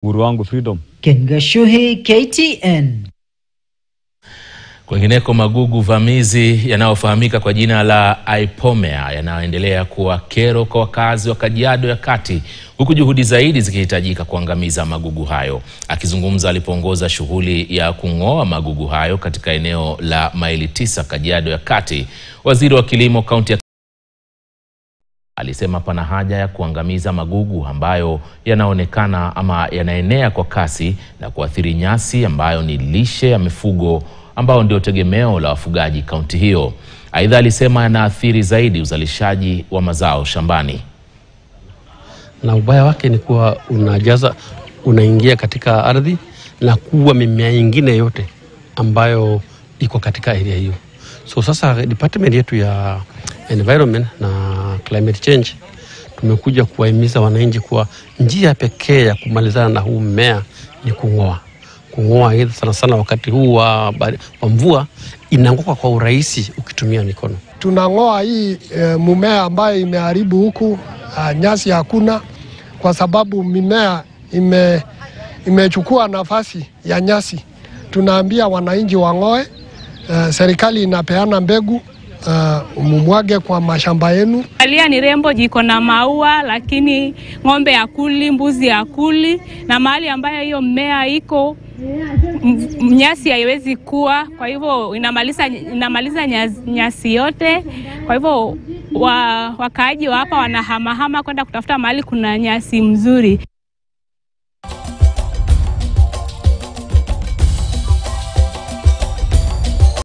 Uhuru wangu freedom. Ken Gashuhi, KTN. Kwingineko, magugu vamizi yanayofahamika kwa jina la Ipomea yanaendelea kuwa kero kwa wakazi wa Kajiado ya Kati, huku juhudi zaidi zikihitajika kuangamiza magugu hayo. Akizungumza alipoongoza shughuli ya kung'oa magugu hayo katika eneo la Maili 9 Kajiado ya Kati, waziri wa kilimo kaunti ya alisema pana haja ya kuangamiza magugu ambayo yanaonekana ama yanaenea kwa kasi na kuathiri nyasi ambayo ni lishe ya mifugo ambao ndio tegemeo la wafugaji kaunti hiyo. Aidha, alisema yanaathiri zaidi uzalishaji wa mazao shambani. Na ubaya wake ni kuwa unaingia katika ardhi na kuua mimea nyingine yote ambayo iko katika area hiyo. So sasa department yetu ya environment na climate change tumekuja kuwahimiza wananchi kuwa njia pekee ya kumalizana na huu mmea ni kung'oa. Kung'oa hii sana sana wakati huu wa mvua inaanguka kwa urahisi ukitumia mikono. Tunang'oa hii mmea ambayo imeharibu huku, nyasi hakuna kwa sababu mimea imechukua nafasi ya nyasi. Tunaambia wananchi wang'oe, serikali inapeana mbegu, mumwage kwa mashamba yenu. Alia ni rembo, jiko na maua, lakini ng'ombe hakuli, mbuzi hakuli, na mahali ambayo hiyo mmea iko nyasi haiwezi kuwa, kwa hivyo inamaliza nyasi yote. Kwa hivyo wakaaji wa hapa wanahamahama kwenda kutafuta mahali kuna nyasi mzuri.